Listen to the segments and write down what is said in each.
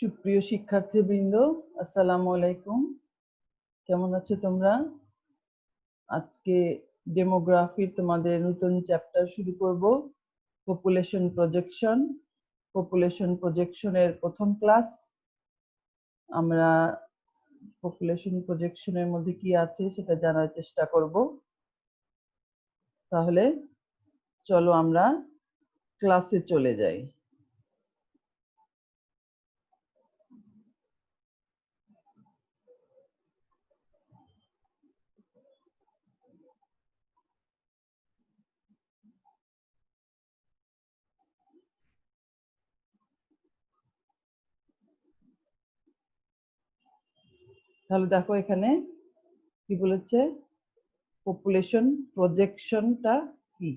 সুপ্রিয় শিক্ষার্থীবৃন্দ, আসসালামু আলাইকুম। কেমন আছো তোমরা? আজকে ডেমোগ্রাফির তোমাদের নতুন চ্যাপ্টার শুরু করব, পপুলেশন প্রজেকশন। পপুলেশন প্রজেকশনের প্রথম ক্লাস। আমরা পপুলেশন প্রজেকশনের মধ্যে কি আছে সেটা জানার চেষ্টা করব। তাহলে চলো আমরা ক্লাসে চলে যাই। তাহলে দেখো এখানে কি বলেছে, পপুলেশন প্রজেকশনটা কি?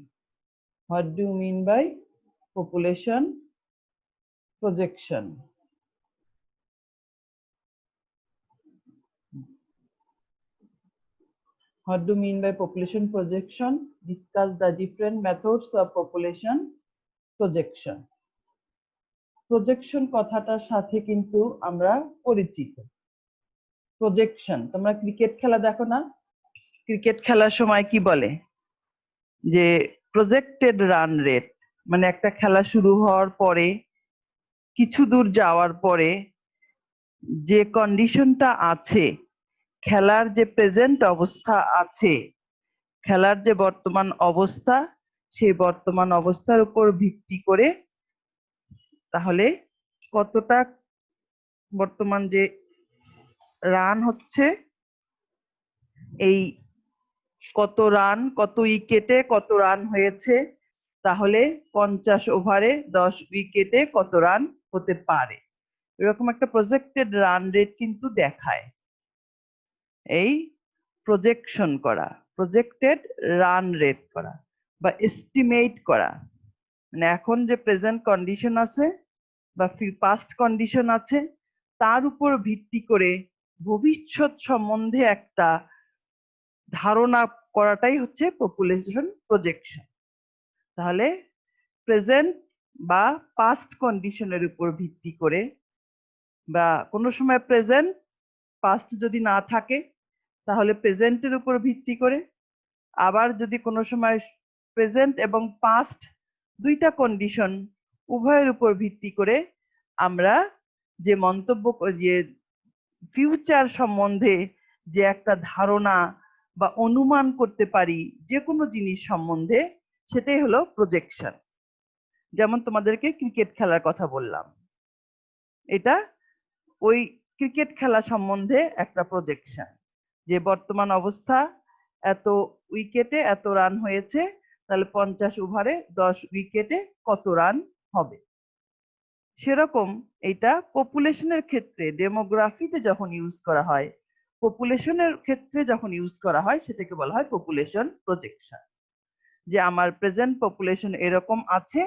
What do you mean by population projection? What do you mean by population projection? Discuss the different methods of population projection. Projection কথাটার সাথে কিন্তু আমরা পরিচিত। প্রজেকশন, তোমরা ক্রিকেট খেলা দেখো না? ক্রিকেট খেলার সময় কি বলে যে প্রজেক্টেড রান রেট, মানে একটা খেলা শুরু হওয়ার পরে কিছু দূর যাওয়ার পরে যে কন্ডিশনটা আছে, খেলার যে প্রেজেন্ট অবস্থা আছে, খেলার যে বর্তমান অবস্থা, সেই বর্তমান অবস্থার উপর ভিত্তি করে তাহলে কতটা বর্তমান যে রান হচ্ছে, এই কত রান, কত উইকেটে কত রান হয়েছে, তাহলে 50 ওভারে 10 উইকেটে কত রান হতে পারে, এরকম একটা প্রজেক্টেড রান রেট কিন্তু দেখায়। এই প্রজেকশন করা, প্রজেক্টেড রান রেট করা বা এস্টিমেট করা, মানে এখন যে প্রেজেন্ট কন্ডিশন আছে বা পাস্ট কন্ডিশন আছে, তার উপর ভিত্তি করে ভবিষ্যৎ সম্বন্ধে একটা ধারণা করাটাই হচ্ছে পপুলেশন প্রজেকশন। তাহলে প্রেজেন্ট বা পাস্ট কন্ডিশনের উপর ভিত্তি করে, বা কোনো সময় প্রেজেন্ট পাস্ট যদি না থাকে তাহলে প্রেজেন্টের উপর ভিত্তি করে, আবার যদি কোনো সময় প্রেজেন্ট এবং পাস্ট দুইটা কন্ডিশন উভয়ের উপর ভিত্তি করে আমরা যে মন্তব্য, যে ফিউচার সম্বন্ধে যে একটা ধারণা বা অনুমান করতে পারি যে কোনো জিনিস সম্বন্ধে, সেটাই হলো প্রজেকশন। যেমন তোমাদেরকে ক্রিকেট খেলার কথা বললাম, এটা ওই ক্রিকেট খেলা সম্বন্ধে একটা প্রজেকশন, যে বর্তমান অবস্থা এত উইকেটে এত রান হয়েছে, তাহলে 50 ওভারে 10 উইকেটে কত রান হবে। সেরকম এটা পপুলেশনের ক্ষেত্রে, ডেমোগ্রাফিতে যখন ইউজ করা হয়, পপুলেশনের ক্ষেত্রে যখন ইউজ করা হয়, সেটাকে বলা হয় পপুলেশন প্রজেকশন। যে আমার প্রেজেন্ট পপুলেশন এরকম আছে,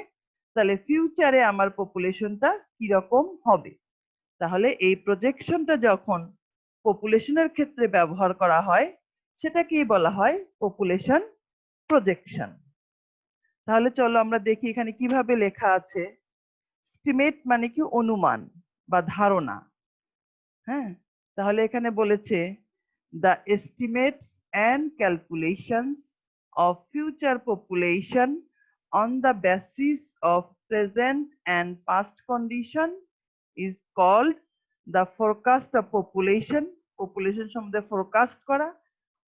তাহলে ফিউচারে আমার পপুলেশনটা কিরকম হবে। তাহলে এই প্রজেকশনটা যখন পপুলেশনের ক্ষেত্রে ব্যবহার করা হয়, সেটাকেই বলা হয় পপুলেশন প্রজেকশন। তাহলে চলো আমরা দেখি এখানে কিভাবে লেখা আছে। এস্টিমেট মানে কি অনুমান বা ধারণা। হ্যাঁ, তাহলে এখানে বলেছে the estimates and calculations of future population on the basis of present and past condition is called the forecast of population. Population সম্বন্ধে forecast করা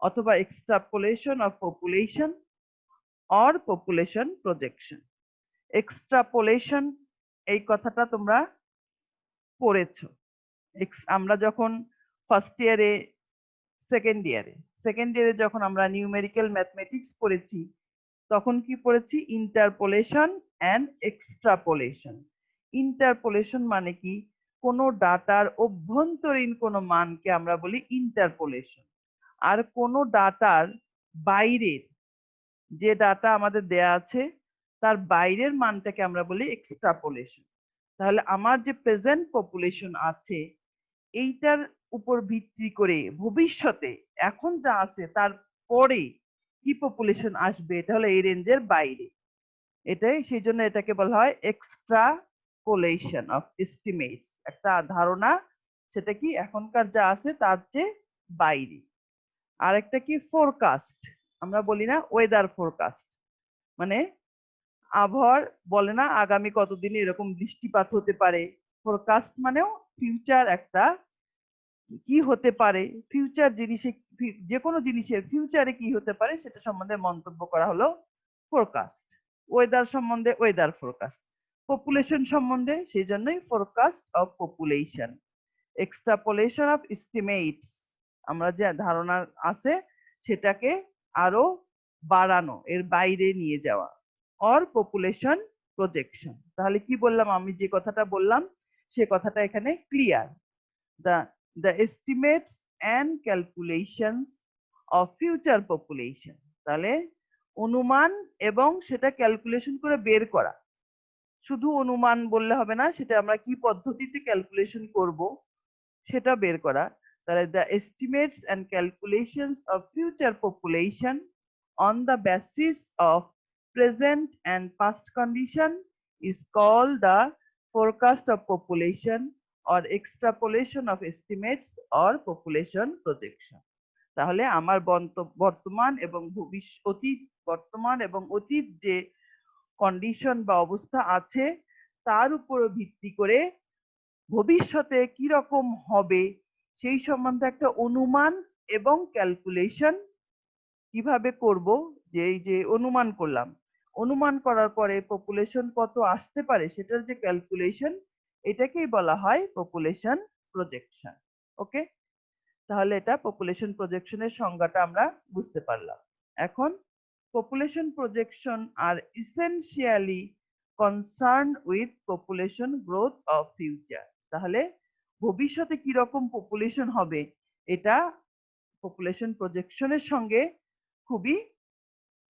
অথবা extrapolation of population or population projection. Extrapolation এই কথাটা তোমরা পড়েছো। আমরা যখন ফার্স্ট ইয়ারে, সেকেন্ড ইয়ারে যখন আমরা নিউমেরিক্যাল ম্যাথমেটিক্স পড়েছি, তখন কি পড়েছি? Interpolation and এক্সট্রাপোলেশন। ইন্টারপোলেশন মানে কি? কোনো ডাটার অভ্যন্তরীণ কোনো মানকে আমরা বলি ইন্টারপোলেশন, আর কোনো ডাটার বাইরের যে ডাটা আমাদের দেয়া আছে তার বাইরের মানটাকে আমরা বলি এক্সট্রাপোলেশন। তাহলে আমার যে প্রেজেন্ট পপুলেশন আছে, এইটার উপর ভিত্তি করে ভবিষ্যতে এখন যা আছে তার পরে কি পপুলেশন আসবে, এটা হলো এই রেঞ্জের বাইরে। এটাই সেই জন্য এটাকে বলা হয় এক্সট্রা এক্সট্রাপোলেশন অফ এস্টিমেটস, একটা ধারণা, সেটা কি এখনকার যা আছে তার চেয়ে বাইরে। আর একটা কি ফোরকাস্ট, আমরা বলি না ওয়েদার ফোরকাস্ট, মানে আবহাওয়ার বলে না আগামী কতদিন এরকম বৃষ্টিপাত হতে পারে, ফোরকাস্ট মানেও ফিউচার একটা কি হতে পারে, ফিউচার জিনিসে যে কোনো জিনিসের ফিউচারে কি হতে পারে সেটা সম্বন্ধে মন্তব্য করা হলো ফোরকাস্ট। ওয়েদার সম্বন্ধে ওয়েদার ফোরকাস্ট, পপুলেশন সম্বন্ধে সেই জন্যই forecast of population. Extrapolation of estimates, আমরা যে ধারণা আছে সেটাকে আরো বাড়ানো, এর বাইরে নিয়ে যাওয়া। অর পপুলেশন প্রজেকশন, তাহলে কি বললাম, আমি যে কথাটা বললাম সে কথাটা এখানে clear. the estimates and calculations of future population, তাহলে অনুমান এবং সেটা ক্যালকুলেশন করে বের করা, শুধু অনুমান বললে হবে না, সেটা আমরা কি পদ্ধতিতে ক্যালকুলেশন করব সেটা বের করা। তাহলে the estimates and calculations of future population on the basis of present and past condition is called the forecast of population or extrapolation of estimates or population projection. তাহলে আমার বর্তমান এবং অতীত, বর্তমান এবং অতীত যে কন্ডিশন বা অবস্থা আছে তার উপর ভিত্তি করে ভবিষ্যতে কি রকম হবে সেই সম্বন্ধে একটা অনুমান এবং ক্যালকুলেশন কিভাবে করব, যে এই যে অনুমান করলাম, অনুমান করার পরে পপুলেশন কত আসতে পারে সেটার যে ক্যালকুলেশন, এটাকেই বলা হয় পপুলেশন প্রজেকশন। ওকে, তাহলে এটা পপুলেশন প্রজেকশনের সংজ্ঞাটা আমরা বুঝতে পারলাম। এখন population projection are essentially concern with population growth of future, তাহলে ভবিষ্যতে কি রকম পপুলেশন হবে এটা পপুলেশন প্রজেকশনের সঙ্গে খুবই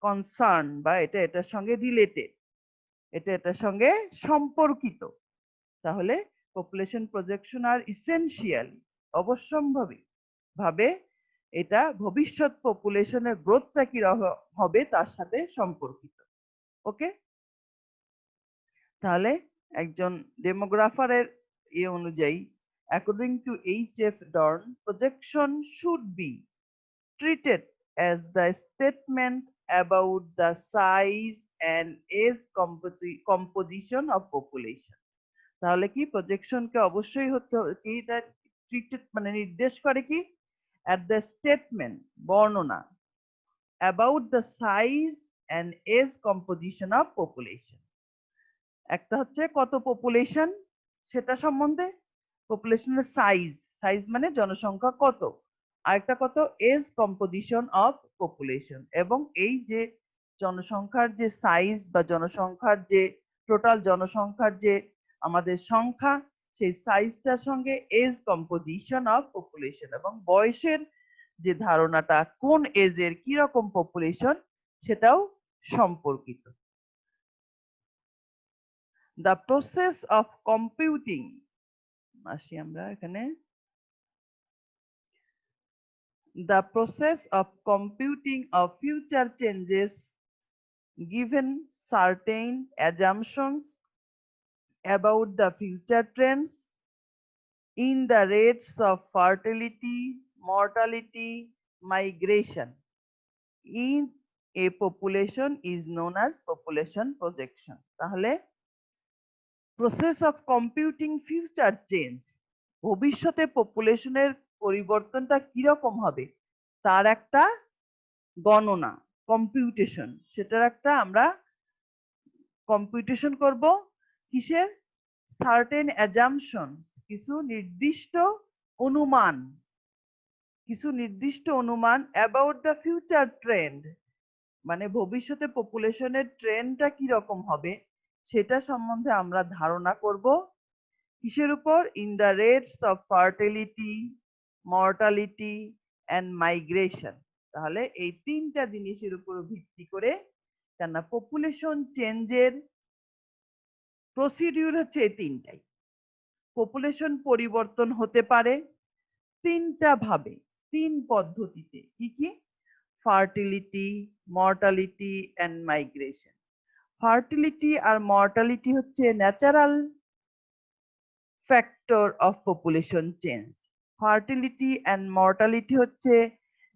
কনসার্ন, বা এটা এটার সঙ্গে রিলেটেড, এটা এটার সঙ্গে সম্পর্কিত। তাহলে পপুলেশন প্রজেকশন আর ইসেনশিয়ালি অবশ্যম্ভাবী ভাবে এটা ভবিষ্যৎ পপুলেশনের গ্রোথটা কি হবে তার সাথে সম্পর্কিত। ওকে, তাহলে একজন ডেমোগ্রাফারের অনুযায়ী according to H.F. Dorn, projection should be treated as the statement about the size and age composition of population. তাহলে কি প্রজেকশনকে অবশ্যই হতে কি এটা ট্রিটেড মানে নির্দেশ করে কি at the statement বর্ণনা about the size and age composition of population, একটা হচ্ছে কত পপুলেশন সেটা সম্বন্ধে, পপুলেশনের সাইজ, সাইজ মানে জনসংখ্যা কত, আরেকটা কত এজ কম্পোজিশন অফ পপুলেশন, এবং এই যে জনসংখ্যার যে সাইজ বা জনসংখ্যার যে টোটাল জনসংখ্যার যে আমাদের সংখ্যা, সেই সাইজটার সঙ্গে এজ কম্পোজিশন অফ পপুলেশন এবং বয়সের যে ধারণাটা কোন এজের কি রকম পপুলেশন সেটাও সম্পর্কিত। The process of computing, আসি আমরা এখানে, the process of computing of future changes given certain assumptions about the future trends in the rates of fertility, mortality, migration in a population is known as population projection. তাহলে process of computing future change, ভবিষ্যতে পপুলেশনের পরিবর্তনটা কিরকম হবে তার একটা গণনা, computation, সেটার একটা আমরা কম্পিউটেশন করব কিসের, সার্টেন অ্যাজাম্পশনস, কিছু নির্দিষ্ট অনুমান, কিছু নির্দিষ্ট অনুমান অ্যাবাউট দ্য ফিউচার ট্রেন্ড, মানে ভবিষ্যতে পপুলেশনের ট্রেন্ডটা কি রকম হবে সেটা সম্বন্ধে আমরা ধারণা করব কিসের উপর, in the rates of fertility, mortality and migration. তাহলে এই তিনটা জিনিসের উপর ভিত্তি করে, কেন পপুলেশন চেঞ্জের প্রসিডিউর হচ্ছে এই তিনটাই। পপুলেশন পরিবর্তন হতে পারে তিনটা ভাবে, তিন পদ্ধতিতে, কি কি, fertility, mortality and migration. Fertility আর মর্টালিটি হচ্ছে natural factor of population change. Fertility and mortality হচ্ছে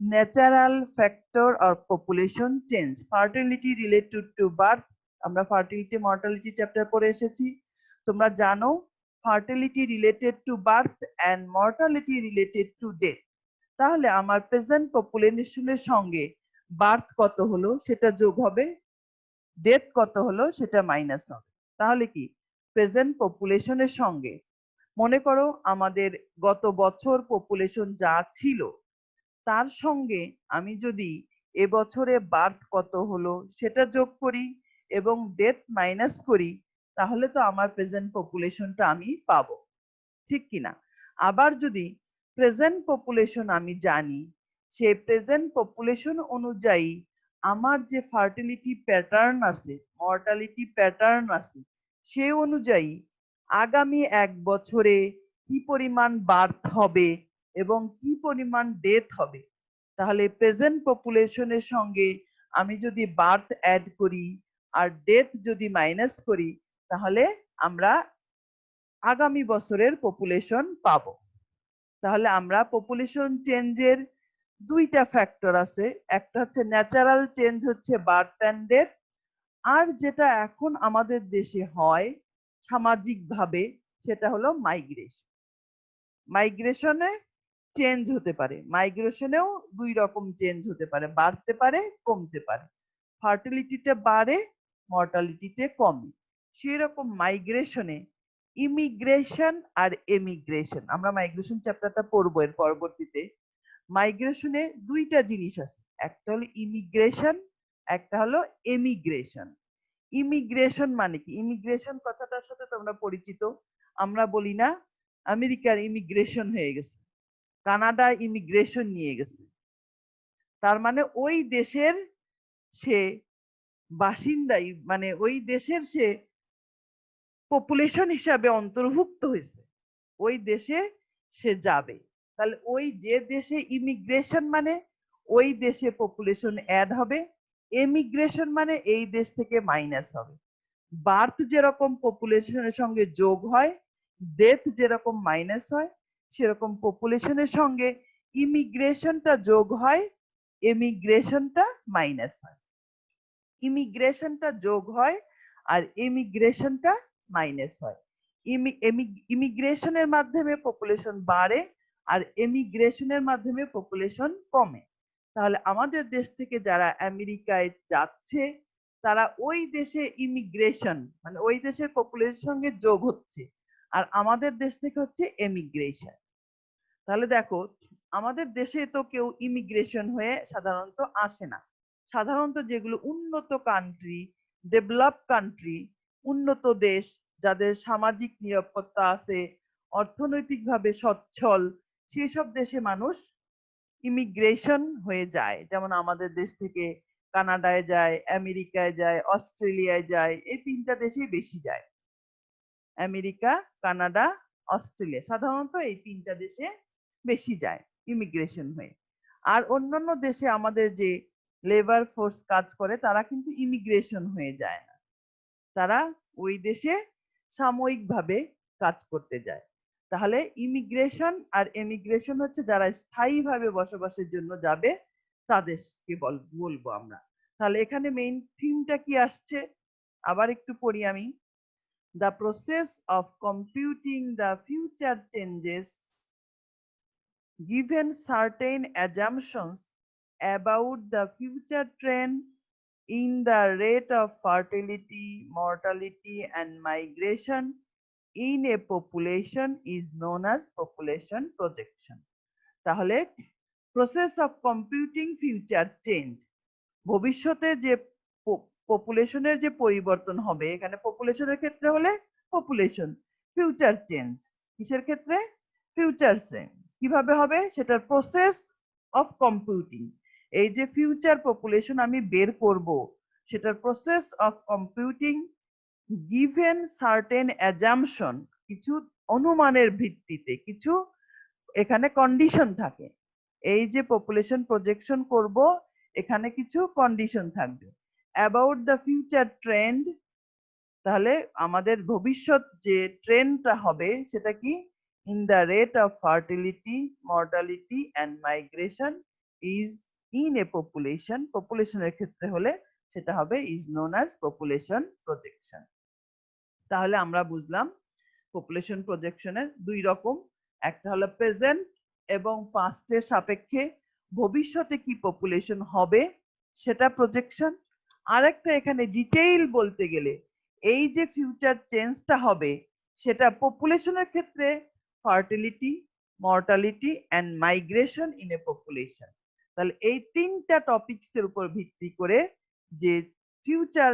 natural factor of population change. Fertility related to birth, আমরা ফার্টিলিটি মর্টালিটি চ্যাপ্টার পড়ে এসেছি, তোমরা জানো fertility related to birth and mortality related to death. তাহলে আমার প্রেজেন্ট পপুলেশনের সঙ্গে বার্থ কত হলো সেটা যোগ হবে, ডেথ কত হলো সেটা মাইনাস হবে। তাহলে কি প্রেজেন্ট পপুলেশনের সঙ্গে মনে করো আমাদের গত বছর পপুলেশন যা ছিল তার সঙ্গে আমি যদি এবছরে বার্থ কত হলো সেটা যোগ করি এবং ডেথ মাইনাস করি, তাহলে তো আমার প্রেজেন্ট পপুলেশনটা আমি পাবো, ঠিক কিনা? আবার যদি প্রেজেন্ট পপুলেশন আমি জানি, সেই প্রেজেন্ট পপুলেশন অনুযায়ী আমার যে ফার্টিলিটি প্যাটার্ন আছে, মর্টালিটি প্যাটার্ন আছে, সেই অনুযায়ী আগামী 1 বছরে কি পরিমাণ বার্থ হবে এবং কি পরিমাণ ডেথ হবে, তাহলে প্রেজেন্ট পপুলেশনের সঙ্গে আমি যদি বার্থ অ্যাড করি আর ডেথ যদি মাইনাস করি, তাহলে আমরা আগামী বছরের পপুলেশন পাবো। তাহলে আমরা পপুলেশন চেঞ্জের দুইটা ফ্যাক্টর আছে, একটা হচ্ছে ন্যাচারাল চেঞ্জ হচ্ছে বার্থ অ্যান্ড ডেথ, আর যেটা এখন আমাদের দেশে হয় সামাজিকভাবে সেটা হলো মাইগ্রেশন। মাইগ্রেশনে চেঞ্জ হতে পারে, মাইগ্রেশনেও দুই রকম চেঞ্জ হতে পারে, বাড়তে পারে কমতে পারে, ফার্টিলিটিতে বাড়ে মর্টালিটিতে কমে। সেই রকম মাইগ্রেশনে ইমিগ্রেশন আর এমিগ্রেশন, আমরা মাইগ্রেশন চ্যাপ্টারটা পড়বো এর পরবর্তীতে। মাইগ্রেশনে দুইটা জিনিস আছে, একটা হলো ইমিগ্রেশন, একটা হলো এমিগ্রেশন। ইমিগ্রেশন মানে কি? ইমিগ্রেশন কথাটার সাথে তোমরা পরিচিত, আমরা বলি না আমেরিকার ইমিগ্রেশন হয়ে গেছে, কানাডা ইমিগ্রেশন নিয়ে গেছে, তার মানে ওই দেশের সে বাসিন্দাই, মানে ওই দেশের সে পপুলেশন হিসাবে অন্তর্ভুক্ত হয়েছে, ওই দেশে সে যাবে। তাহলে ওই যে দেশে ইমিগ্রেশন মানে ওই দেশে পপুলেশন অ্যাড হবে, এমিগ্রেশন মানে এই দেশ থেকে মাইনাস হবে। বার্থ যেরকম পপুলেশনের সঙ্গে যোগ হয়, ডেথ যেরকম মাইনাস হয়, সেরকম পপুলেশনের সঙ্গে ইমিগ্রেশনটা যোগ হয়, এমিগ্রেশনটা মাইনাস হয়। ইমিগ্রেশনটা যোগ হয় আর এমিগ্রেশনটা মাইনাস হয়। ইমিগ্রেশনের মাধ্যমে পপুলেশন বাড়ে আর এমিগ্রেশনের মাধ্যমে পপুলেশন কমে। তাহলে আমাদের দেশ থেকে যারা আমেরিকায় যাচ্ছে তারা ওই দেশে ইমিগ্রেশন মানে ওই দেশের পপুলেশনের সঙ্গে যোগ হচ্ছে, আর আমাদের দেশ থেকে হচ্ছে এমিগ্রেশন। তাহলে দেখো আমাদের দেশে তো কেউ ইমিগ্রেশন হয়ে সাধারণত আসে না, সাধারণত যেগুলো উন্নত কান্ট্রি, ডেভেলপ কান্ট্রি, উন্নত দেশ, যাদের সামাজিক নিরাপত্তা আছে, অর্থনৈতিকভাবে সচ্ছল, সেই সব দেশে মানুষ ইমিগ্রেশন হয়ে যায়। যেমন আমাদের দেশ থেকে কানাডায় যায়, আমেরিকায় যায়, অস্ট্রেলিয়ায় যায়, এই তিনটা দেশেই বেশি যায়। আমেরিকা, কানাডা, অস্ট্রেলিয়া, সাধারণত এই তিনটা দেশে বেশি যায় ইমিগ্রেশন হয়ে। আর অন্যান্য দেশে আমাদের যে লেবার ফোর্স কাজ করে তারা কিন্তু ইমিগ্রেশন হয়ে যায় না, তারা ওই দেশে সাময়িকভাবে কাজ করতে যায়। তাহলে ইমিগ্রেশন আর এমিগ্রেশন হচ্ছে যারা স্থায়ীভাবে বসবাসের জন্য যাবে তাদেরকে বলবো আমরা। তাহলে এখানে মেইন থিমটা কি আসছে আবার একটু পড়ি আমি। The process of computing the future changes given certain assumptions about the future trend in the rate of fertility, mortality, and migration in a population is known as population projection. তাহলে process of computing future change, ভবিষ্যতে যে পপুলেশনের যে পরিবর্তন হবে, এখানে পপুলেশনের ক্ষেত্রে হলে population, future change কিসের ক্ষেত্রে? ফিউচার চেঞ্জ কিভাবে হবে সেটার প্রসেস অফ কম্পিউটিং। এই যে ফিউচার পপুলেশন আমি বের করব সেটার process of computing given certain assumption, কিছু অনুমানের ভিত্তিতে, কিছু এখানে কন্ডিশন থাকে। এই যে পপুলেশন প্রজেকশন করব এখানে কিছু কন্ডিশন থাকবে। অ্যাবাউট দ্য ফিউচার ট্রেন্ড, তাহলে আমাদের ভবিষ্যৎ যে ট্রেন্ডটা হবে সেটা কি, in the rate of fertility, mortality and migration is in a population, পপুলেশনের ক্ষেত্রে হলে সেটা হবে is known as population projection. তাহলে আমরা বুঝলাম পপুলেশন প্রজেকশনের দুই রকম, একটা হলো প্রেজেন্ট এবং পাস্টের সাপেক্ষে ভবিষ্যতে কি পপুলেশন হবে সেটা প্রজেকশন, আর একটা এখানে ডিটেইল বলতে গেলে এই যে ফিউচার চেঞ্জটা হবে সেটা পপুলেশনের ক্ষেত্রে fertility, mortality and migration in a population. তাহলে এই তিনটা টপিকসের উপর ভিত্তি করে যে ফিউচার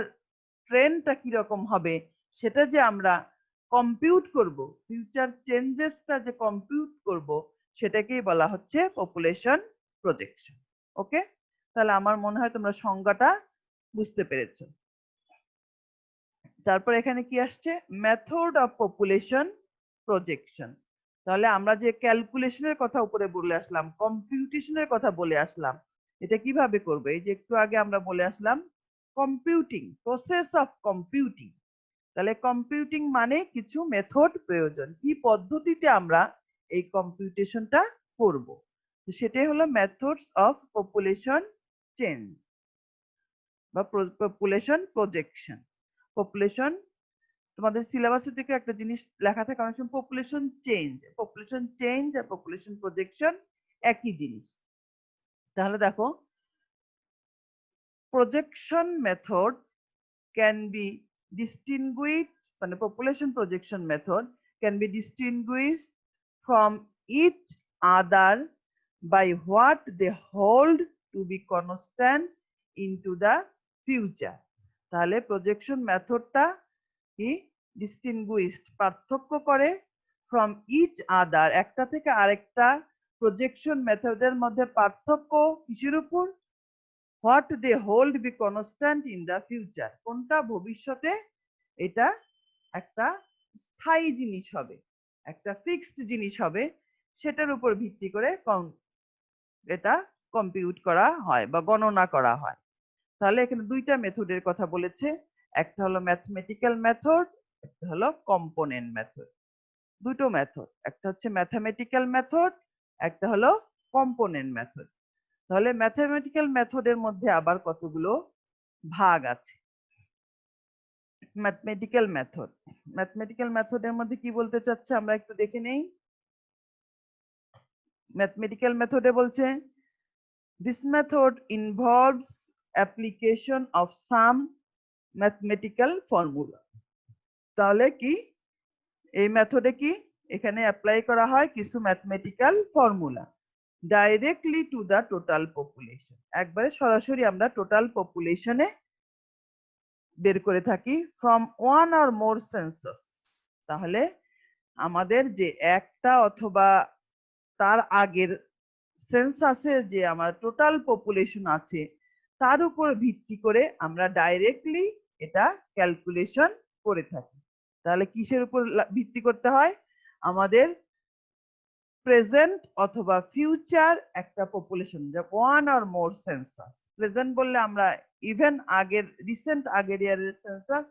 ট্রেন্ডটা কিরকম হবে সেটা যে আমরা কম্পিউট করব, ফিউচার চেঞ্জেসটা যে কম্পিউট করব সেটাকেই বলা হচ্ছে পপুলেশন প্রজেকশন। ওকে, তাহলে আমার মনে হয় তোমরা সংজ্ঞাটা বুঝতে পেরেছো। তারপর এখানে কি আসছে, মেথড অফ পপুলেশন প্রজেকশন। তাহলে আমরা যে ক্যালকুলেশনের কথা উপরে বলে আসলাম, কম্পিউটেশনের কথা বলে আসলাম, এটা কিভাবে করবে, এই যে একটু আগে আমরা বলে আসলাম কম্পিউটিং, প্রসেস অফ কম্পিউটিং। তাহলে কম্পিউটিং মানে কিছু মেথড প্রয়োজন, কি পদ্ধতিতে আমরা এই কম্পিউটেশনটা করব, তো সেটাই হলো মেথডস অফ পপুলেশন চেঞ্জ বা পপুলেশন প্রজেকশন। পপুলেশন, তোমাদের সিলেবাসের দিকে একটা জিনিস লেখা থাকে অনেক সময় পপুলেশন চেঞ্জ আর পপুলেশন প্রজেকশন একই জিনিস। তাহলে দেখো, projection method can be distinguished, মানে population projection method can be distinguished from each other by what they hold to be constant into the future। তাহলে প্রজেকশন মেথডটা কি, ডিস্টিংগুইশড, পার্থক্য করে, ফ্রম ইচ আদার, একটা থেকে আরেকটা প্রজেকশন মেথডের মধ্যে পার্থক্য কিসের উপর, what they hold be constant in the future, কোনটা ভবিষ্যতে এটা একটা স্থায়ী জিনিস হবে, একটা ফিক্সড জিনিস হবে, সেটার উপর ভিত্তি করে এটা কম্পিউট করা হয় বা গণনা করা হয়। তাহলে এখানে দুইটা মেথডের কথা বলেছে, একটা হলো ম্যাথমেটিক্যাল মেথড, একটা হলো কম্পোনেন্ট মেথড। দুটো মেথড, একটা হচ্ছে ম্যাথমেটিক্যাল মেথড, একটা হলো কম্পোনেন্ট মেথড। তাহলে ম্যাথমেটিক্যাল মেথডের মধ্যে আবার কতগুলো ভাগ আছে। ম্যাথমেটিক্যাল মেথডের মধ্যে কি বলতে চাচ্ছে আমরা একটু দেখে নেই। ম্যাথমেটিক্যাল মেথডে বলছে this method involves application of some mathematical formula। তাহলে কি এই মেথডে কি, এখানে অ্যাপ্লাই করা হয় কিছু mathematical formula directly to the total population, একবারে সরাসরি আমরা টোটাল পপুলেশনে বের করে থাকি from one or more census. তাহলে আমাদের যে একটা অথবা তার আগের সেন্সাসে যে আমার টোটাল পপুলেশন আছে তার উপর ভিত্তি করে আমরা ডাইরেক্টলি এটা ক্যালকুলেশন করে থাকি। তাহলে কিসের উপর ভিত্তি করতে হয়, আমাদের প্রেজেন্ট অথবা ফিউচার একটা পপুলেশন, যে one or more census, present বললে আমরা ইভেন আগের রিসেন্ট আগের ইয়ারের সেন্সাস,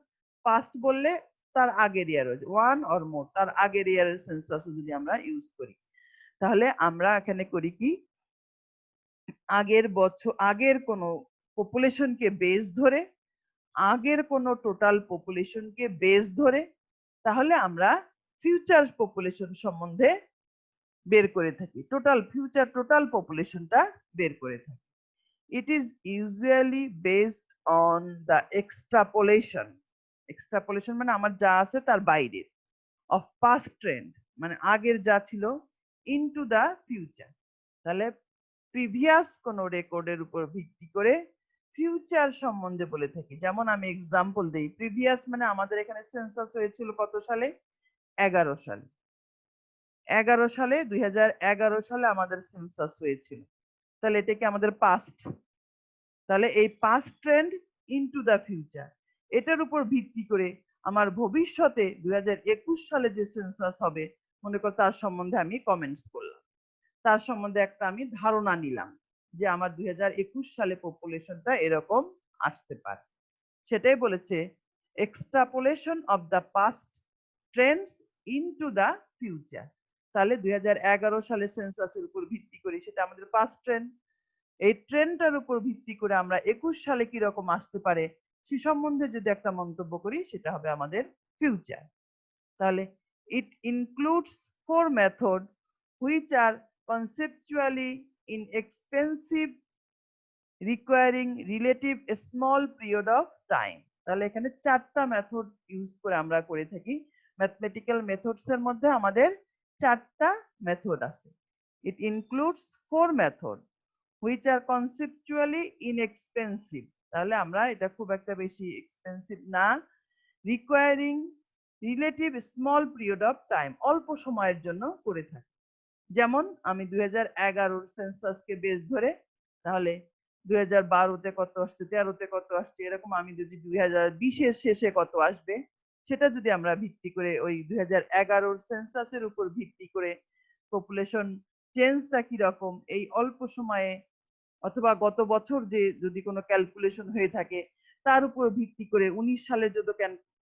পাস্ট বললে তার আগের ইয়ার, ওয়ান অর মোর তার আগের ইয়ারের সেন্সাস যদি আমরা ইউজ করি, তাহলে আমরা এখানে করি কি, আগের বছর আগের কোন পপুলেশনকে বেস ধরে, আগের কোন টোটাল পপুলেশনকে বেস ধরে, তাহলে আমরা ফিউচার পপুলেশন সম্বন্ধে বের করে থাকি, টোটাল পপুলেশনটা বের করে থাকি। It is usually based on the extrapolation মানে আমার যা আছে তার বাইরে, অফ পাস্ট ট্রেন্ড মানে আগের যা ছিল, ইনটু দ্য ফিউচার। তাহলে প্রিভিয়াস কোন রেকর্ডের উপর ভিত্তি করে ফিউচার সম্বন্ধে বলে থাকি। যেমন আমি এক্সাম্পল দেই, প্রিভিয়াস মানে আমাদের এখানে সেন্সাস হয়েছিল কত সালে, 11 সালে, 2011 সালে আমাদের সেন্সাস হয়েছিল, তাহলে এটা কি আমাদের পাস্ট। তাহলে এই past trend into the future, এটার উপর ভিত্তি করে আমার ভবিষ্যতে 2021 সালে যে সেন্সাস হবে, মনে কর তার সম্বন্ধে আমি কমেন্টস করলাম, তার সম্বন্ধে একটা আমি ধারণা নিলাম যে আমার 2021 সালে পপুলেশনটা এরকম আসতে পারে। সেটাই বলেছে extrapolation of the past trends into the future. তাহলে 2011 সালে সেন্সাসের উপর ভিত্তি করে সেটা আমাদের পাস্ট ট্রেন্ড, এই ট্রেন্ডটার উপর ভিত্তি করে আমরা 21 সালে কি রকম আসতে পারে সে সম্বন্ধে যদি একটা মন্তব্য করি সেটা হবে আমাদের ফিউচার। তাহলে it includes 4 methods which are conceptually inexpensive, requiring relative small period of time. তাহলে এখানে 4টা মেথড ইউজ করে আমরা করে থাকি। ম্যাথমেটিক্যাল মেথডস এর মধ্যে আমাদের 4টা মেথড আছে। It includes 4 methods which are conceptually inexpensive. তাহলে আমরা এটা খুব একটা বেশি এক্সপেন্সিভ না, recurring relative small period of time, অল্প সময়ের জন্য করে থাকি। যেমন আমি 2011 সেন্সাসকে বেস ধরে, তাহলে 2012-তে কত আসছে, 13-তে কত আসছে, এরকম আমি যদি 2020-এর শেষে কত আসবে সেটা যদি আমরা ভিত্তি করে ওই 2011 সেন্সাসের উপর ভিত্তি করে পপুলেশন চেঞ্জটা কি রকম এই অল্প সময়ে অথবা গত বছর যে যদি কোনো ক্যালকুলেশন হয়ে থাকে তার উপর ভিত্তি করে 19 সালের যদি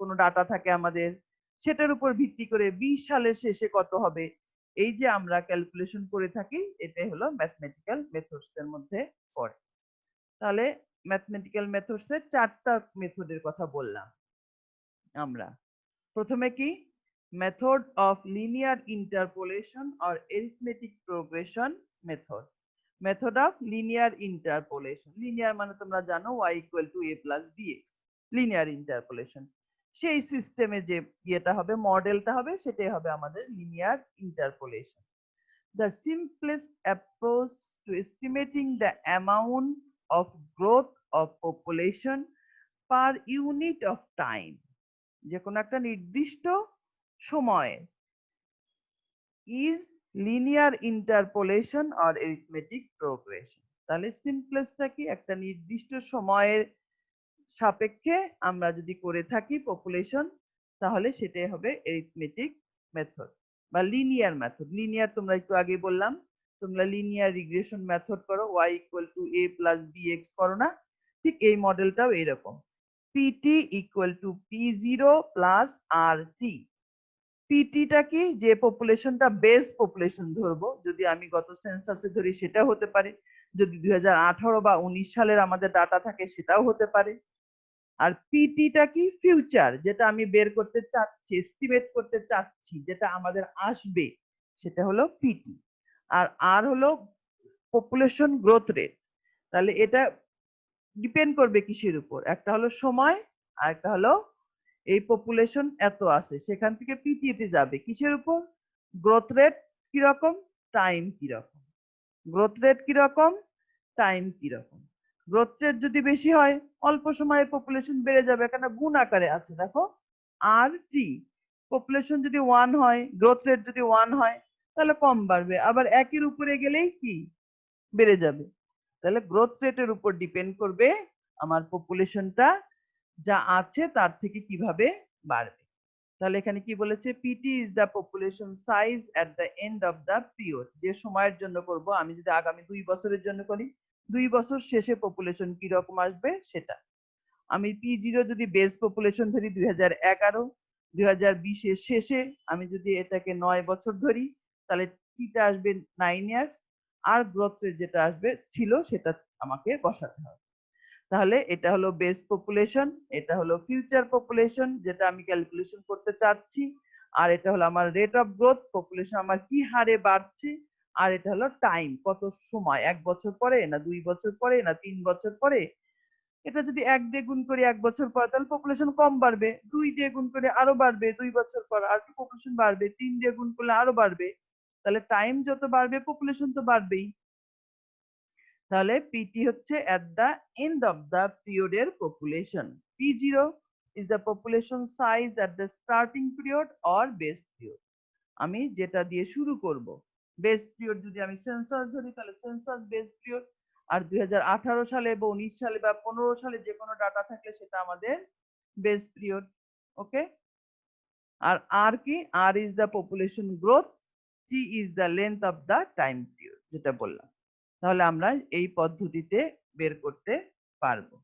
কোনো ডাটা থাকে আমাদের সেটার উপর ভিত্তি করে 20 সালের শেষে কত হবে, এই যে আমরা ক্যালকুলেশন করে থাকি এটাই হলো ম্যাথমেটিক্যাল মেথডস এর মধ্যে পড়ে। তাহলে ম্যাথমেটিক্যাল মেথডস এর 4টা মেথডের কথা বললাম আমরা। প্রথমে কি method of linear interpolation or arithmetic progression method. Method of linear interpolation, linear মানে তোমরা জানো y equal to a plus bx, linear interpolation. সেই সিস্টেমে যে ইয়েটা হবে মডেলটা হবে সেটাই হবে আমাদের linear interpolation. The simplest approach to estimating the amount of growth of population per unit of time, যে কোনো একটা নির্দিষ্ট সময় is linear interpolation or arithmetic progression। তাহলে সিম্পলেস্টটা কি, একটা নির্দিষ্ট সময়ের সাপেক্ষে আমরা যদি করে থাকি পপুলেশন তাহলে সেটাই হবে arithmetic মেথড বা লিনিয়ার মেথড। লিনিয়ার তোমরা একটু আগে বললাম, তোমরা লিনিয়ার রিগ্রেশন মেথড করো, y equal to a plus bx করো না, ঠিক এই মডেলটাও এরকম, pt equal to p0 plus rt। পিটিটা কি, যে পপুলেশনটা বেস পপুলেশন ধরবো, যদি আমি গত সেন্সাসে ধরি সেটা হতে পারে, যদি 2018 বা 19 সালের আমাদের ডাটা থাকে সেটাও হতে পারে। আর পিটিটা কি, ফিউচার, যেটা আমি বের করতে চাচ্ছি, এস্টিমেট করতে চাচ্ছি, যেটা আমাদের আসবে সেটা হলো পিটি। আর আর হলো পপুলেশন গ্রোথ রেট। তাহলে এটা ডিপেন্ড করবে কিসের উপর, একটা হলো সময় আর একটা হলো এই পপুলেশন এত আছে সেখান থেকে পিটিতে যাবে কিসের উপর, গ্রোথ রেট কিরকম, টাইম কিরকম, গ্রোথ রেট কিরকম, টাইম কিরকম। গ্রোথ রেট যদি বেশি হয় অল্প সময়ে পপুলেশন বেড়ে যাবে, কেন গুণ আকারে আছে দেখো আর টি। পপুলেশন যদি 1 হয়, গ্রোথ রেট যদি 1 হয় তাহলে কম বাড়বে, আবার একের উপরে গেলেই কি বেড়ে যাবে। তাহলে গ্রোথ রেটের উপর ডিপেন্ড করবে আমার পপুলেশনটা যা আছে তার থেকে কিভাবে বাড়বে। তাহলে এখানে কি বলেছে, PT is the population size at the end of the period, যে সময়ের জন্য করব, আমি যদি আগামী 2 বছরের জন্য করি 2 বছর শেষে পপুলেশন কি রকম আসবে সেটা। আমি p0 যদি বেস পপুলেশন ধরি 2011, 2020 এর শেষে আমি যদি এটাকে 9 বছর ধরি তাহলে টিটা আসবে 9 ইয়ার্স, আর গ্রোথ রেট যেটা আসবে ছিল সেটা আমাকে বসাতে হবে। তাহলে এটা হলো বেস পপুলেশন, এটা হলো ফিউচার পপুলেশন যেটা আমি ক্যালকুলেশন করতে চাচ্ছি, আর এটা হলো আমার রেট অফ গ্রোথ, পপুলেশন আমার কি হারে বাড়ছে, আর এটা হলো টাইম, কত সময়, 1 বছর পরে না 2 বছর পরে না 3 বছর পরে। এটা যদি 1 দিয়ে গুণ করি 1 বছর পর তাহলে পপুলেশন কম বাড়বে, 2 দিয়ে গুণ করে আরো বাড়বে 2 বছর পর, আর পপুলেশন বাড়বে, 3 দিয়ে গুণ করলে আরো বাড়বে, তাহলে টাইম যত বাড়বে পপুলেশন তো বাড়বেই। তাহলে পিটি হচ্ছে at the end of the period এর population, p0 is the population size at the starting period or base period. আমি যেটা দিয়ে শুরু করব, বেস পিরিয়ড যদি আমি সেন্সাস ধরি তাহলে সেন্সাস বেস পিরিয়ড, আর 2018 সালে বা 19 সালে বা 15 সালে যে কোনো ডাটা থাকলে সেটা আমাদের বেস পিরিয়ড। ওকে, আর আর কি, R is the population growth, T is the length of the time period, যেটা বললাম। তাহলে আমরা এই পদ্ধতিতে বের করতে পারবো।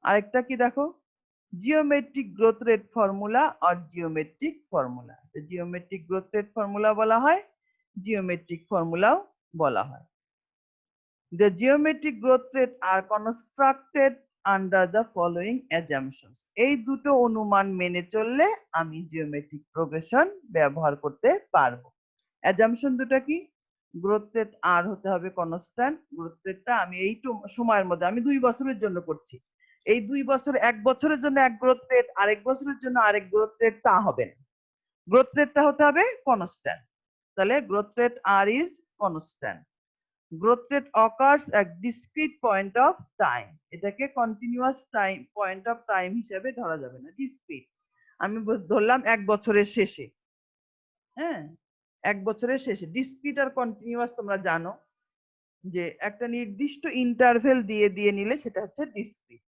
আরেকটা কি দেখো, জিওমেট্রিক গ্রোথ রেট ফর্মুলা আর geometric formula. Geometric growth rate formula বলা হয়, জিওমেট্রিক ফর্মুলাও বলা হয়। The geometric growth rate are constructed under the following assumptions. এই দুটো অনুমান মেনে চললে আমি জিওমেট্রিক প্রোগ্রেশন ব্যবহার করতে পারবো। অ্যাজাম্পশন দুটো কি? গ্রোথ রেট আর হতে হবে কনস্ট্যান্ট। গ্রোথ রেটটা আমি এই সময়ের মধ্যে, আমি 2 বছরের জন্য করছি, এই 2 বছর, 1 বছরের জন্য এক গ্রোথ রেট, আরেক বছরের জন্য আরেক গ্রোথ রেট, তা হবে না। গ্রোথ রেটটা হতে হবে কনস্ট্যান্ট। তাহলে growth rate R is constant. Growth rate occurs at discrete point of time. এটাকে continuous time, point of time হিসেবে ধরা যাবে না, ডিসক্রিট। আমি ধরলাম 1 বছরের শেষে, হ্যাঁ, 1 বছরের শেষে। ডিসক্রিট আর কন্টিনিউয়াস তোমরা জানো যে একটা নির্দিষ্ট ইন্টারভেল দিয়ে দিয়ে নিলে সেটা হচ্ছে ডিসক্রিট।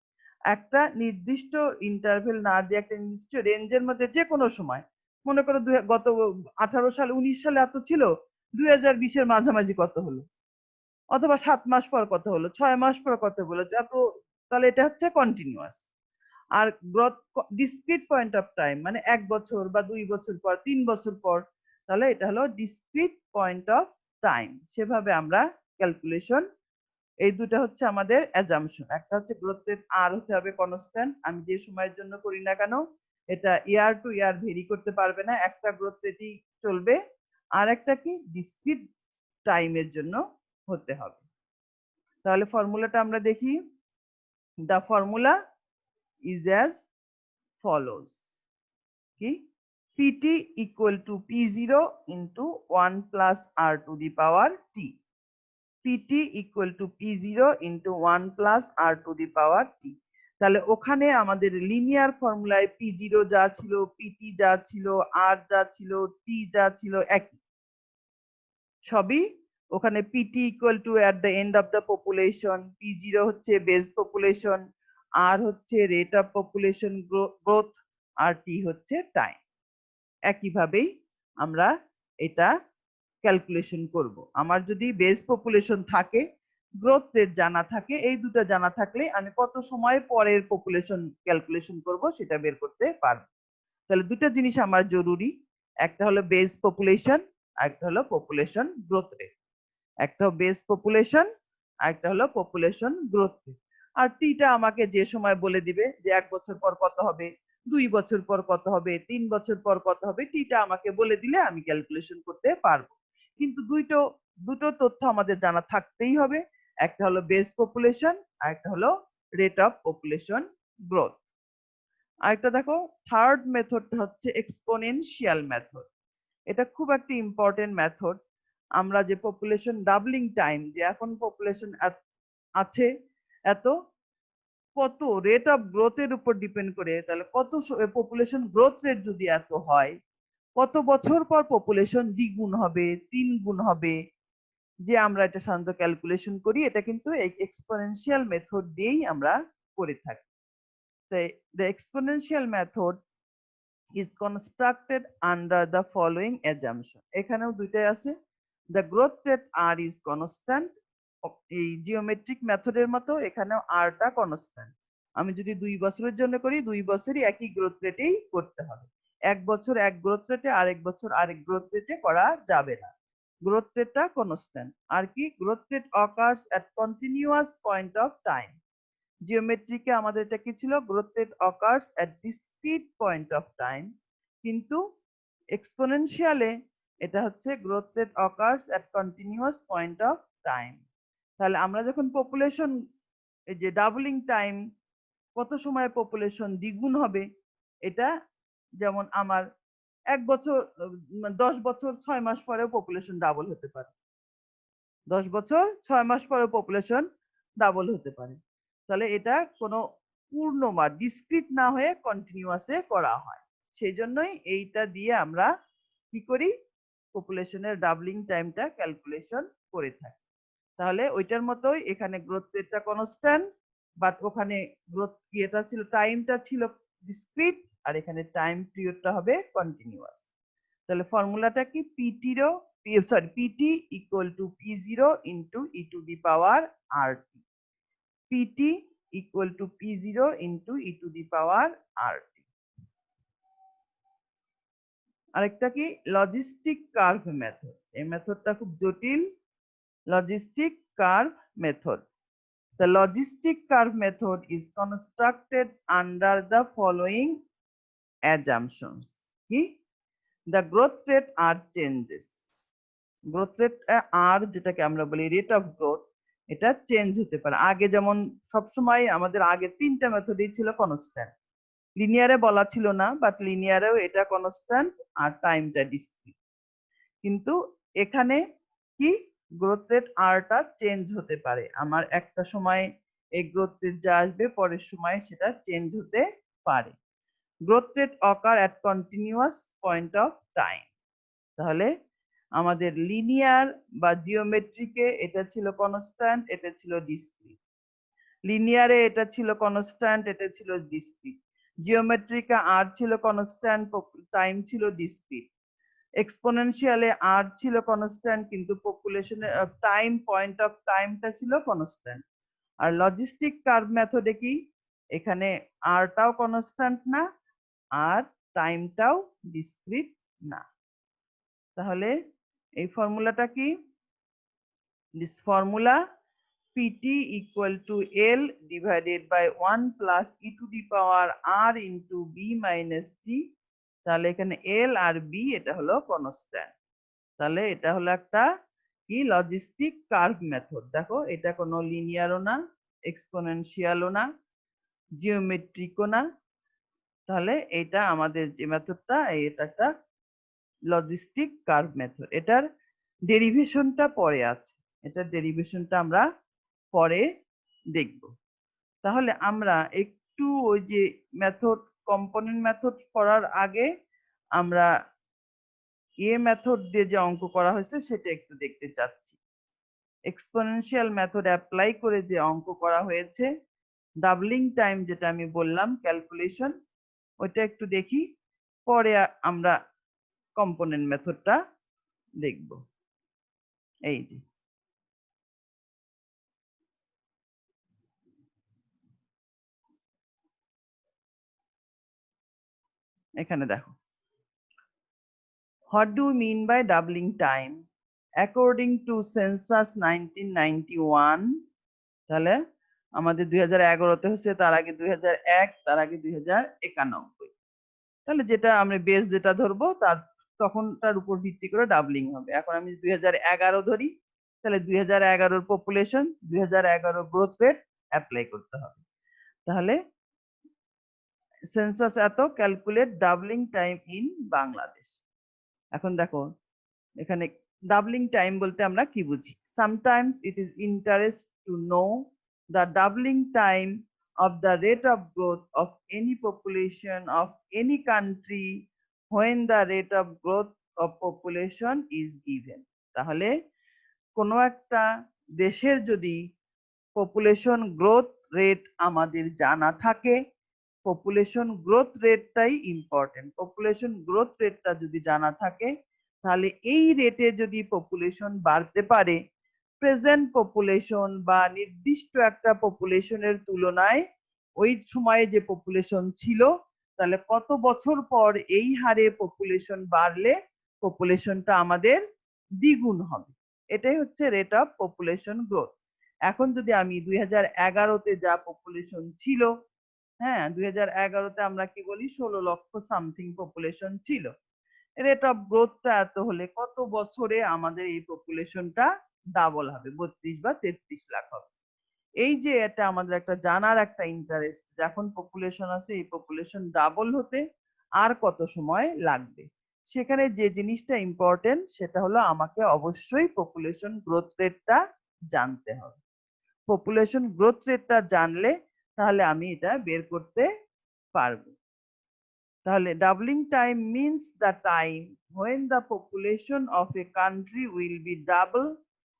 একটা নির্দিষ্ট ইন্টারভেল না দিয়ে একটা নির্দিষ্ট রেঞ্জের মধ্যে যে কোনো সময়, মনে করো গত 18 সাল 19 সালে এত ছিল, 2020 এর মাঝামাঝি কত হলো, অথবা 7 মাস পর কত হলো, 6 মাস পর কত হলো, এত, তাহলে এটা হচ্ছে কন্টিনিউয়াস। আর growth discrete point of time মানে 1 বছর বা 2 বছর পর, 3 বছর পর, তাহলে এটা হলো ডিসক্রিট পয়েন্ট অফ টাইম। সেভাবে আমরা ক্যালকুলেশন, এই দুটো হচ্ছে আমাদের অ্যাজাম্পশন। একটা হচ্ছে গ্রোথ রেট আর হতে হবে কনস্ট্যান্ট, আমি যে সময়ের জন্য করি না কেন এটা ইয়ার টু ইয়ার ভেরি করতে পারবে না, একটা গ্রোথ রেটই চলবে। আর একটা কি, ডিসক্রিট টাইমের জন্য হতে হবে। তাহলে ফর্মুলাটা আমরা দেখি। The formula is as follows. কি? pt equal to p0 into 1 plus r to the power t। pt equal to p0 into 1 plus r to the power t। তাহলে ওখানে আমাদের লিনিয়ার ফর্মুলায় p0 যা ছিল, pt যা ছিল, r যা ছিল, t যা ছিল, একই, সবই ওখানে। pt equal to at the end of the population, p0 হচ্ছে বেস পপুলেশন, r হচ্ছে রেট অফ পপুলেশন গ্রোথ, আর t হচ্ছে টাইম। একইভাবেই আমরা এটা ক্যালকুলেশন করব। আমার যদি বেস পপুলেশন থাকে, গ্রোথ রেট জানা থাকে, এই দুটো জানা থাকলে আমি কত সময় পরের পপুলেশন ক্যালকুলেশন করব সেটা বের করতে পারবো। তাহলে দুটো জিনিস আমার জরুরি, একটা হলো বেস পপুলেশন, আরেকটা হলো পপুলেশন গ্রোথ রেট। একটা বেস পপুলেশন, আরেকটা হলো পপুলেশন গ্রোথ রেট। আর টিটা আমাকে যে সময় বলে দিবে যে 1 বছর পর কত হবে, 2 বছর পর কত হবে, 3 বছর পর কত হবে, টিটা আমাকে বলে দিলে আমি ক্যালকুলেশন করতে পারবো। কিন্তু দুটো তথ্য আমাদের জানা থাকতেই হবে, একটা হলো বেস পপুলেশন, আরেকটা হলো রেট অফ পপুলেশন গ্রোথ। আরেকটা দেখো, থার্ড মেথডটা হচ্ছে এক্সপোনেনশিয়াল মেথড। এটা খুব একটা ইম্পর্টেন্ট মেথড। আমরা যে পপুলেশন ডাবলিং টাইম, যে এখন পপুলেশন আছে এত, কত রেট অফ গ্রোথের উপর ডিপেন্ড করে, তাহলে কত পপুলেশন গ্রোথ রেট যদি এত হয়, কত বছর পর পপুলেশন দ্বিগুণ হবে, 3 গুণ হবে, যে আমরা এটা সাধারণত ক্যালকুলেশন করি, এটা কিন্তু এক্সপোনেনশিয়াল মেথড দিয়েই আমরা করে থাকি। The exponential method is constructed under the following assumption। এখানেও দুইটাই আছে। The growth rate r is constant। এই জিওমেট্রিক মেথডের মতো এখানেও r টা কনস্ট্যান্ট। আমি যদি 2 বছরের জন্য করি, 2 বছরই একই গ্রোথ রেটেই করতে হবে। 1 বছর এক গ্রোথ রেটে, আরেক বছর আরেক গ্রোথ রেটে করা যাবে না। গ্রোথ রেটটা কনস্ট্যান্ট। আর কি, growth rate occurs at continuous point of time. জিওমেট্রিকে আমাদের এটা কি ছিল, growth rate occurs at discrete point of time, কিন্তু এক্সপোনেনশিয়ালে এটা হচ্ছে growth rate occurs at continuous point of time. তাহলে আমরা যখন পপুলেশন, এই যে ডাবলিং টাইম, কত সময় পপুলেশন দ্বিগুণ হবে, এটা যেমন আমার 1 বছর, 10 বছর 6 মাস পরেও পপুলেশন ডাবল হতে পারে, 10 বছর 6 মাস পরেও পপুলেশন ডাবল হতে পারে। তাহলে এটা কোনো পূর্ণমান ডিসক্রিট না হয়ে কন্টিনিউয়াসে করা হয়। সেই জন্যই এইটা দিয়ে আমরা কি করি, পপুলেশনের ডাবলিং টাইমটা ক্যালকুলেশন করে থাকি। তাহলে ওইটার মতোই এখানে গ্রোথ রেটটা কনস্ট্যান্ট, বাট ওখানে গ্রোথ এটা ছিল, টাইমটা ছিল ডিসক্রিট, আর এখানে টাইম পিরিয়ডটা হবে কন্টিনিউয়াস। তাহলে ফর্মুলাটা কি, pt equal to p0 into e to the power rt। pt equal to P0 into e to the power RT. আরেকটা কি লজিস্টিক কার্ভ মেথড। এই মেথডটা খুব জটিল, logistic curve method. The logistic curve method is constructed under the following assumptions. The growth rate are changes. Growth rate আর যেটাকে আমরা বলি rate of growth, এটা চেঞ্জ হতে পারে। আগে যেমন সবসময় আমাদের আগে তিনটা মেথডই ছিল কনস্ট্যান্ট, লিনিয়ারে বলা ছিল না, বাট লিনিয়ারেও এটা কনস্ট্যান্ট আর টাইমটা ডিসক্রিট। কিন্তু এখানে কি গ্রোথ রেট আরটা চেঞ্জ হতে পারে। আমার একটা সময় এই গ্রোথ রেট যা আসবে পরের সময় সেটা চেঞ্জ হতে পারে। Growth rate ochre at continuous point of time. তাহলে আমাদের লিনিয়ার বা জিওমেট্রিকে এটা ছিল কনস্ট্যান্ট, এটা ছিল ডিসক্রিট। লিনিয়ারে এটা ছিল কনস্ট্যান্ট, এটা ছিল ডিসক্রিট। জিওমেট্রিকে আর ছিল কনস্ট্যান্ট, টাইম ছিল ডিসক্রিট। এক্সপোনেনশিয়ালে আর ছিল কনস্ট্যান্ট, কিন্তু পপুলেশনে টাইম পয়েন্ট অফ টাইমটা ছিল কনস্ট্যান্ট। আর লজিস্টিক কার্ভ মেথডে কি এখানে আরটাও কনস্ট্যান্ট না আর টাইমটাও ডিসক্রিট না। তাহলে এই ফর্মুলাটা কি? This formula PT equal to L divided by 1 plus e to the power R into B minus T। তাহলে এখানে L আর B এটা হলো কনস্ট্যান্ট। তাহলে এটা হলো একটা কি লজিস্টিক কার্ভ মেথড। দেখো এটা কোনো লিনিয়ারও না, এক্সপোনেনশিয়ালও না, জিওমেট্রিকও না। তাহলে এটা আমাদের যে মেথডটা এটা একটা লজিস্টিক কার্ভ মেথড। এটার ডেরিভেশনটা পরে আছে, এটার ডেরিভেশনটা আমরা পরে দেখব। তাহলে আমরা একটু ওই যে মেথড কম্পোনেন্ট মেথড করার আগে আমরা এ মেথড দিয়ে যে অঙ্ক করা হয়েছে সেটা একটু দেখতে চাচ্ছি। এক্সপোনেনশিয়াল মেথড অ্যাপ্লাই করে যে অঙ্ক করা হয়েছে, ডাবলিং টাইম যেটা আমি বললাম ক্যালকুলেশন, ওইটা একটু দেখি, পরে আমরা কম্পোনেন্ট মেথডটা দেখব। এই যে এখানে দেখো, what do you mean by doubling time? According to census 1991, তাহলে আমাদের 2011 তে হচ্ছে, তার আগে 2001, তার আগে 2091। তাহলে যেটা আমরা বেস যেটা ধরবো তার তখনটার উপর ভিত্তি করে ডাবলিং হবে। এখন আমি 2011 ধরি, তাহলে 2011 পপুলেশন 2011 গ্রোথ রেট অ্যাপ্লাই করতে হবে। তাহলে সেন্সাস এত calculate doubling time in Bangladesh. এখন দেখো এখানে ডাবলিং টাইম বলতে আমরা কি বুঝি? Sometimes it is interest to know the doubling time of the rate of growth of any population of any country when the rate of growth of population is given। তাহলে কোনো একটা দেশের যদি population growth rate আমাদের জানা থাকে, population growth রেটটাই important. Population growth রেটটা যদি জানা থাকে তাহলে এই রেটে যদি পপুলেশন বাড়তে পারে, প্রেজেন্ট পপুলেশন বা নির্দিষ্ট একটা পপুলেশনের তুলনায় ওই সময়ে যে পপুলেশন ছিল, তাহলে কত বছর পর এই হারে পপুলেশন বাড়লে পপুলেশনটা আমাদের দ্বিগুণ হবে। এটাই হচ্ছে রেট অফ পপুলেশন গ্রোথ। এখন যদি আমি 2011-তে যা পপুলেশন ছিল, হ্যাঁ 2011-তে আমরা কি বলি 16 লক্ষ সামথিং পপুলেশন ছিল, রেট অফ গ্রোথটা এত হলে কত বছরে আমাদের এই পপুলেশনটা ডাবল হবে, 32 বা 33 লাখ হবে। এই যে এটা আমাদের একটা জানার একটা ইন্টারেস্ট, যখন পপুলেশন আছে এই পপুলেশন ডাবল হতে আর কত সময় লাগবে। সেখানে যে জিনিসটা ইম্পর্টেন্ট সেটা হলো আমাকে অবশ্যই পপুলেশন গ্রোথ রেটটা জানতে হবে। পপুলেশন গ্রোথ রেটটা জানলে তাহলে আমি এটা বের করতে পারবো। তাহলে doubling time means the time when the population of a country will be double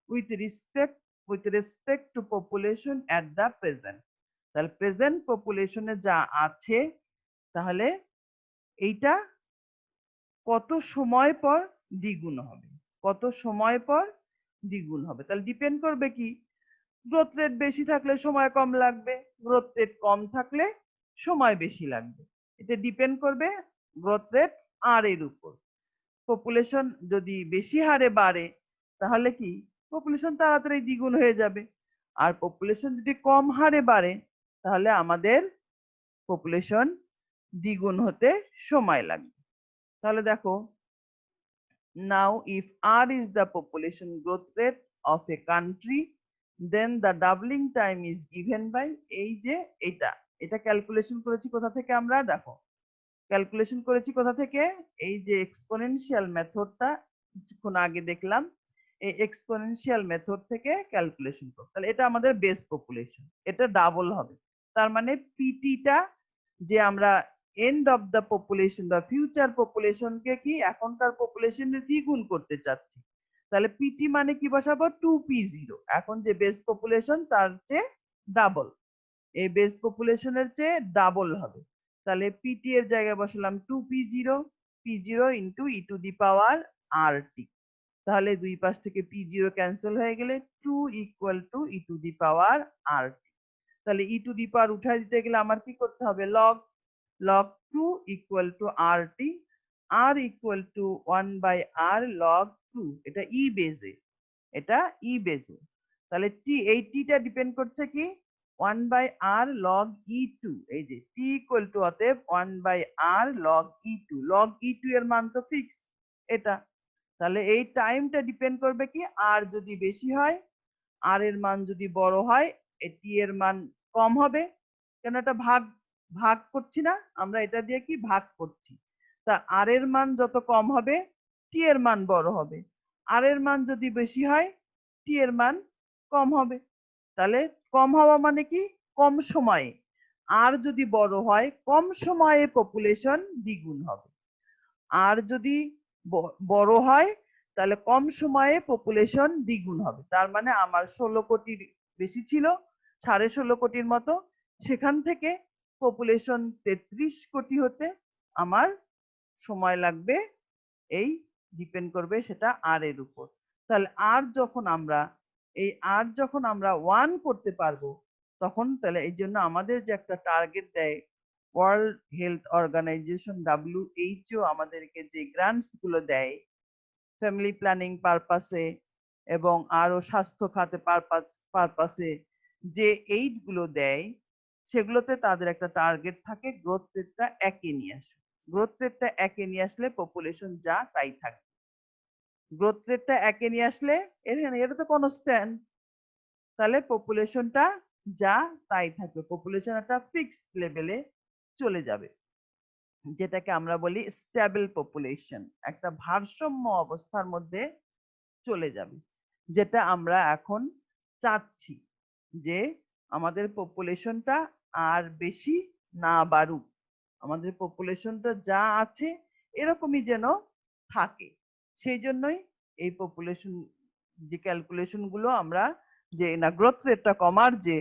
with respect to population at the present। তাহলে প্রেজেন্ট পপুলেশনে যা আছে তাহলে এইটা কত সময় পর দ্বিগুণ হবে, কত সময় পর দ্বিগুণ হবে। তাহলে ডিপেন্ড করবে কি গ্রোথ রেট বেশি থাকলে সময় কম লাগবে, গ্রোথ রেট কম থাকলে সময় বেশি লাগবে। এটা ডিপেন্ড করবে গ্রোথ রেট আর এর উপর। পপুলেশন যদি বেশি হারে বাড়ে তাহলে কি পপুলেশন তাড়াতাড়ি দ্বিগুণ হয়ে যাবে, আর পপুলেশন যদি কম হারে বাড়ে তাহলে আমাদের পপুলেশন দ্বিগুণ হতে সময় লাগবে। তাহলে দেখো, now if r is the population growth rate of a country, then the doubling time is given by এই যে এটা ক্যালকুলেশন করেছি কোথা থেকে আমরা, দেখো ক্যালকুলেশন করেছি কোথা থেকে, এই যে এক্সপোনেনশিয়াল মেথডটা কিছুক্ষণ আগে দেখলাম, এই এক্সপোনেনশিয়াল মেথড থেকে ক্যালকুলেশন করব। তাহলে এটা আমাদের বেস পপুলেশন, এটা ডাবল হবে। তার মানে পিটিটা যে আমরা এন্ড অফ দ্য পপুলেশন বা ফিউচার পপুলেশনকে কি এখনকার পপুলেশনের দ্বিগুণ করতে চাচ্ছি, তাহলে পিটি মানে কি বসাবো, 2p0। এখন যে বেস পপুলেশন তার চেয়ে ডাবল, এই বেস পপুলেশনের চেয়ে ডাবল হবে। তাহলে পিটি এর জায়গায় বসালাম 2p0, p0 into E to the power rt। তাহলে দুই পাশ থেকে p0 ক্যান্সেল হয়ে গেলে 2 equal to E to the power rt। তাহলে ই টু দি পাওয়ার উঠায় দিতে গেলে আমার কি করতে হবে, log 2 equal to rt, r equal to 1/r log 2। এটা ই বেজে, এটা ই বেজে। তাহলে এই টিটা ডিপেন্ড করছে কি 1/r log e2, এই যে t ইকুয়াল টু অতএব 1/r log e2। log e2 এর মান তো ফিক্স এটা, তাহলে এই টাইমটা ডিপেন্ড করবে কি আর যদি বেশি হয়, আর এর মান যদি বড় হয় টি এর মান কম হবে, কেন এটা ভাগ ভাগ করছি না আমরা, এটা দিয়ে কি ভাগ করছি। তা আর এর মান যত কম হবে টি এর মান বড় হবে, আর এর মান যদি বেশি হয় টি এর মান কম হবে। তাহলে কম হওয়া মানে কি কম সময়ে, আর যদি বড় হয় কম সময়ে পপুলেশন দ্বিগুণ হবে, আর যদি বড় হয় তাহলে কম সময়ে পপুলেশন দ্বিগুণ হবে। তার মানে আমার 16 কোটির বেশি ছিল, 16.5 কোটির মতো, সেখান থেকে পপুলেশন 33 কোটি হতে আমার সময় লাগবে, এই ডিপেন্ড করবে সেটা আর এর উপর। তাহলে আর যখন আমরা 1 করতে পারবো তখন, তাহলে এই জন্য আমাদের যে একটা টার্গেট দেয় ওয়ার্ল্ড হেলথ অর্গানাইজেশন WHO আমাদেরকে যে গ্রান্টস গুলো দেয় ফ্যামিলি প্ল্যানিং পারপাসে এবং আরো স্বাস্থ্য খাতে পারপাসে যে এইড গুলো দেয়, সেগুলোতে তাদের একটা টার্গেট থাকে গ্রোথ রেটটা 1-এ নিয়ে আসে। গ্রোথ রেটটা 1-এ নিয়ে আসলে পপুলেশন যা তাই থাকে। গ্রোথ রেটটা 1-এ নিয়ে আসলে এটা তো কনস্ট্যান্ট, তাহলে পপুলেশনটা যা তাই থাকবে, পপুলেশন একটা ফিক্সড লেভেলে চলে যাবে, যেটাকে আমরা বলি স্টেবল পপুলেশন, একটা ভারসাম্য অবস্থার মধ্যে চলে যাবে। যেটা আমরা এখন চাচ্ছি যে আমাদের পপুলেশনটা আর বেশি না বাড়ুক, আমাদের পপুলেশনটা যা আছে এরকমই যেন থাকে। সেই জন্যই এই পপুলেশন যে ক্যালকুলেশন গুলো আমরা, যে না গ্রোথ রেটটা কমার যে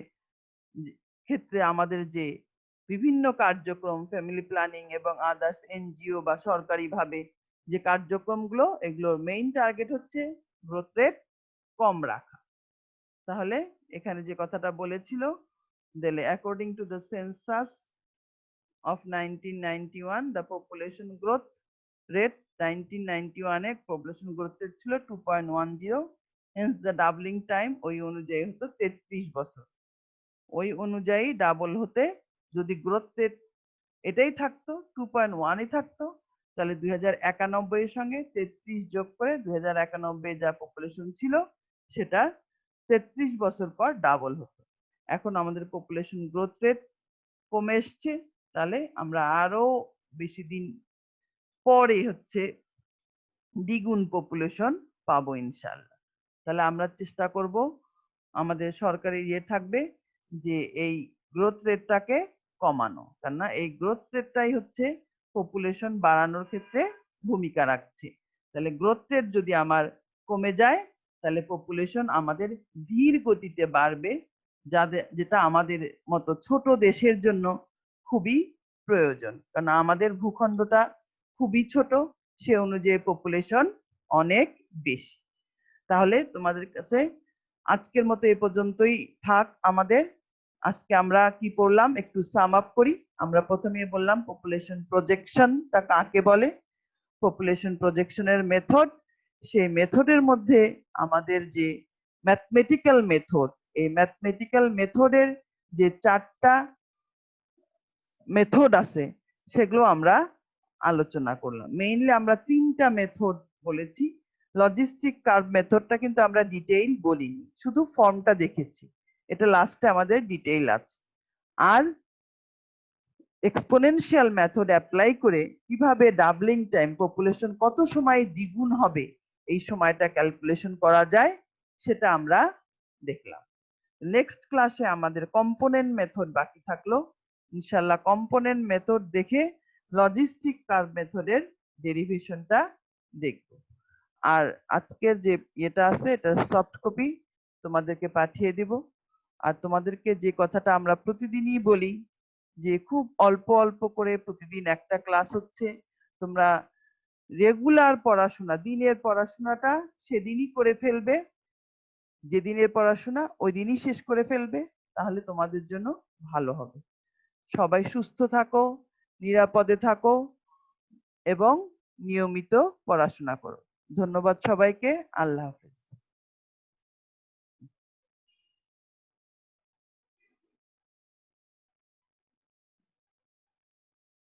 ক্ষেত্রে আমাদের যে বিভিন্ন কার্যক্রম ফ্যামিলি প্ল্যানিং এবং আদার্স এনজিও বা সরকারি ভাবে যে কার্যক্রমগুলো, এগুলোর মেইন টার্গেট হচ্ছে গ্রোথ রেট কম রাখা। তাহলে এখানে যে কথাটা বলেছিল, দিলে according to the census of 1991 the population growth rate 1991 A population growth rate ছিল 2.10, hence the doubling time ওই অনুযায়ী হতো 33 বছর। ওই অনুযায়ী ডাবল হতে যদি গ্রোথ রেট এটাই থাকতো 2.1 থাকতো, তাহলে 2091 এর সঙ্গে 33 যোগ করে 2091 যা পপুলেশন ছিল সেটা 33 বছর পর ডাবল হতো। এখন আমাদের পপুলেশন গ্রোথ রেট কমে এসছে, তাহলে আমরা আরো বেশি দিন পরে হচ্ছে দ্বিগুণ পপুলেশন পাবো ইনশাআল্লাহ। তাহলে আমরা চেষ্টা করব, আমাদের সরকারি থাকবে যে এই গ্রোথ রেটটাকে কমানো, কেননা এই গ্রোথ রেটটাই হচ্ছে পপুলেশন বাড়ানোর ক্ষেত্রে ভূমিকা রাখছে। তাহলে গ্রোথ রেট যদি আমার কমে যায় তাহলে পপুলেশন আমাদের ধীর গতিতে বাড়বে, যেটা আমাদের মতো ছোট দেশের জন্য খুবই প্রয়োজন, কারণ আমাদের ভূখণ্ডটা খুবই ছোট, সে অনুযায়ী পপুলেশন অনেক বেশি। তাহলে তোমাদের কাছে আজকের মতো এই পর্যন্তই থাক আমাদের। আজকে আমরা কি পড়লাম একটু সাম আপ করি। আমরা প্রথমে বললাম পপুলেশন প্রজেকশনটা কাকে বলে, পপুলেশন প্রজেকশনের মেথড, সেই মেথডের মধ্যে আমাদের যে ম্যাথমেটিক্যাল মেথড, এই ম্যাথমেটিক্যাল মেথডের যে 4টা মেথড আছে সেগুলো আমরা আলোচনা করলাম। মেইনলি আমরা 3টা মেথড বলেছি। লজিস্টিক কার্ভ মেথডটা কিন্তু আমরা ডিটেইল বলিনি, শুধু ফর্মটা দেখেছি, এটা লাস্টে আমাদের ডিটেইল আছে। আর এক্সপোনেনশিয়াল মেথড অ্যাপ্লাই করে কিভাবে ডাবলিং টাইম, পপুলেশন কত সময় দ্বিগুণ হবে এই সময়টা ক্যালকুলেশন করা যায় সেটা আমরা দেখলাম। নেক্সট ক্লাসে আমাদের কম্পোনেন্ট মেথড বাকি থাকলো। ইনশাআল্লাহ কম্পোনেন্ট মেথড দেখে লজিস্টিক কার্ভ মেথডের ডেরিভেশনটা দেখব। আর আজকের যে এটা আছে এটা সফট কপি তোমাদেরকে পাঠিয়ে দিব। আর তোমাদেরকে যে কথাটা আমরা প্রতিদিনই বলি যে খুব অল্প অল্প করে প্রতিদিন একটা ক্লাস হচ্ছে, তোমরা রেগুলার পড়াশোনা, দিনের পড়াশোনাটা সেদিনই করে ফেলবে, যেদিনের পড়াশোনা ওই দিনই শেষ করে ফেলবে, তাহলে তোমাদের জন্য ভালো হবে। সবাই সুস্থ থাকো, নিরাপদে থাকো এবং নিয়মিত পড়াশোনা করো। ধন্যবাদ সবাইকে। আল্লাহ হাফেজ।